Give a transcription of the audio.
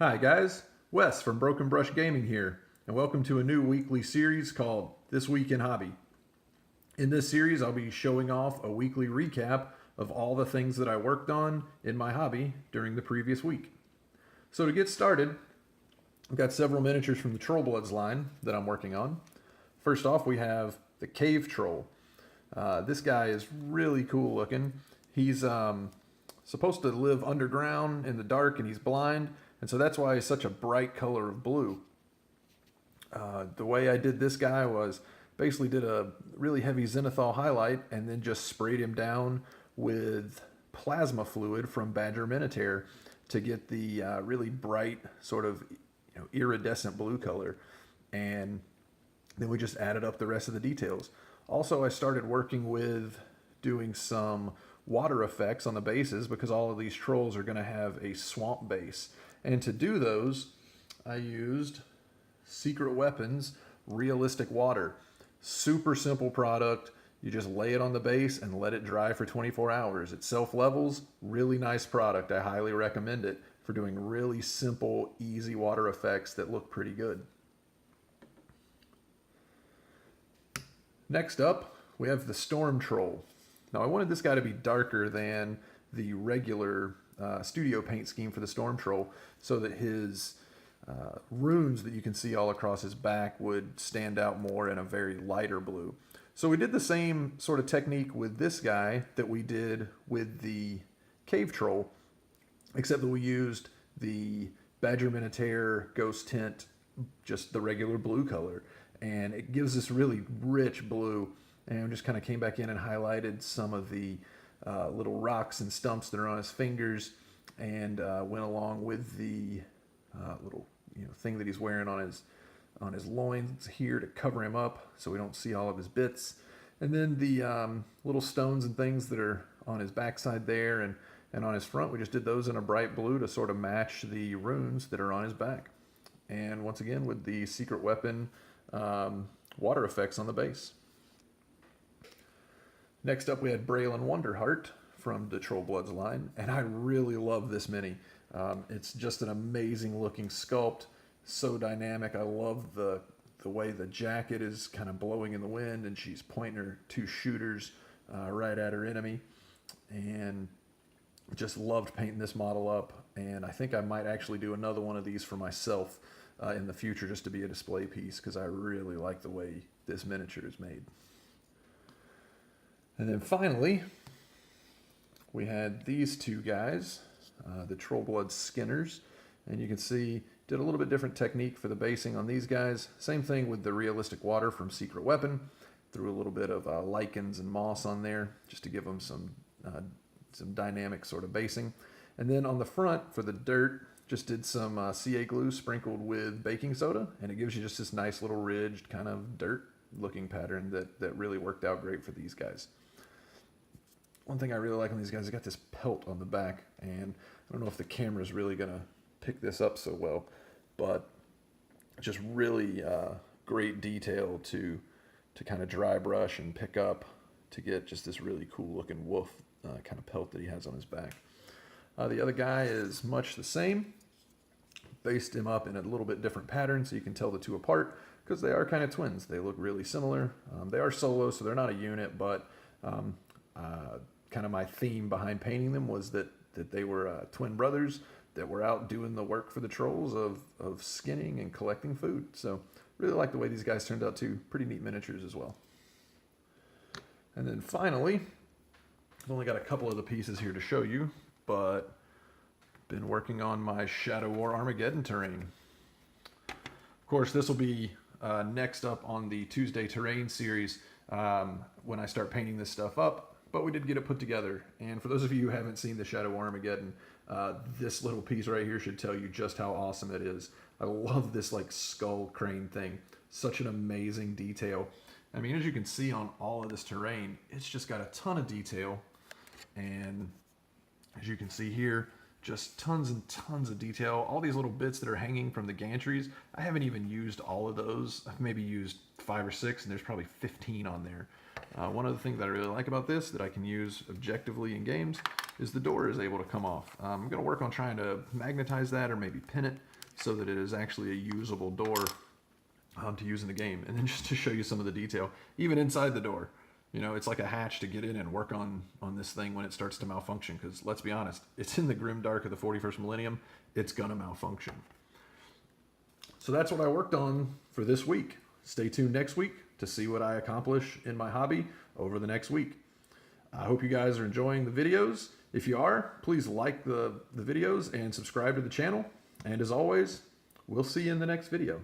Hi guys, Wes from Broken Brush Gaming here, and welcome to a new weekly series called This Week in Hobby. In this series, I'll be showing off a weekly recap of all the things that I worked on in my hobby during the previous week. So to get started, I've got several miniatures from the Troll Bloods line that I'm working on. First off, we have the Cave Troll. This guy is really cool looking. He's supposed to live underground in the dark, and he's blind, and so that's why he's such a bright color of blue. The way I did this guy was basically did a really heavy zenithal highlight and then just sprayed him down with plasma fluid from Badger Minotaur to get the really bright sort of iridescent blue color, and then we just added up the rest of the details. Also, I started working with doing some water effects on the bases because all of these trolls are going to have a swamp base. And to do those, I used Secret Weapons Realistic Water. Super simple product. You just lay it on the base and let it dry for 24 hours. It self-levels. Really nice product. I highly recommend it for doing really simple, easy water effects that look pretty good. Next up, we have the Storm Troll. Now, I wanted this guy to be darker than the regular studio paint scheme for the Storm Troll so that his runes that you can see all across his back would stand out more in a very lighter blue. So we did the same sort of technique with this guy that we did with the Cave Troll, except that we used the Badger Minotaur Ghost Tint, just the regular blue color. And it gives this really rich blue, and just kind of came back in and highlighted some of the little rocks and stumps that are on his fingers, and went along with the little thing that he's wearing on his loins here to cover him up so we don't see all of his bits, and then the little stones and things that are on his backside there and on his front, we just did those in a bright blue to sort of match the runes that are on his back. And once again with the Secret Weapon water effects on the base. Next up, we had Braylon Wonderheart from the Troll Bloods line, and I really love this mini. It's just an amazing looking sculpt, so dynamic. I love the way the jacket is kind of blowing in the wind, and she's pointing her two shooters right at her enemy, and just loved painting this model up. And I think I might actually do another one of these for myself in the future, just to be a display piece, because I really like the way this miniature is made. And then finally, we had these two guys, the Troll Blood Skinners, and you can see did a little bit different technique for the basing on these guys. Same thing with the Realistic Water from Secret Weapon. Threw a little bit of lichens and moss on there just to give them some dynamic sort of basing. And then on the front for the dirt, just did some CA glue sprinkled with baking soda, and it gives you just this nice little ridged kind of dirt looking pattern that really worked out great for these guys. One thing I really like on these guys, I got this pelt on the back, and I don't know if the camera is really gonna pick this up so well, but just really great detail to kind of dry brush and pick up to get just this really cool looking wolf kind of pelt that he has on his back. The other guy is much the same. Based him up in a little bit different pattern so you can tell the two apart, because they are kind of twins. They look really similar. They are solo, so they're not a unit, but kind of my theme behind painting them was that they were twin brothers that were out doing the work for the trolls of skinning and collecting food. So really like the way these guys turned out too. Pretty neat miniatures as well. And then finally, I've only got a couple of the pieces here to show you, but been working on my Shadow War Armageddon terrain. Of course, this will be next up on the Tuesday Terrain series when I start painting this stuff up, but we did get it put together. And for those of you who haven't seen the Shadow War Armageddon, this little piece right here should tell you just how awesome it is. I love this like skull crane thing. Such an amazing detail. I mean, as you can see on all of this terrain, it's just got a ton of detail. And as you can see here, just tons and tons of detail. All these little bits that are hanging from the gantries, I haven't even used all of those. I've maybe used 5 or 6, and there's probably 15 on there. One of the things that I really like about this that I can use objectively in games is the door is able to come off. I'm going to work on trying to magnetize that or maybe pin it so that it is actually a usable door to use in the game. And then just to show you some of the detail, even inside the door, you know, it's like a hatch to get in and work on this thing when it starts to malfunction. Because let's be honest, it's in the grim dark of the 41st millennium. It's gonna malfunction. So that's what I worked on for this week. Stay tuned next week to see what I accomplish in my hobby over the next week. I hope you guys are enjoying the videos. If you are, please like the videos and subscribe to the channel. And as always, we'll see you in the next video.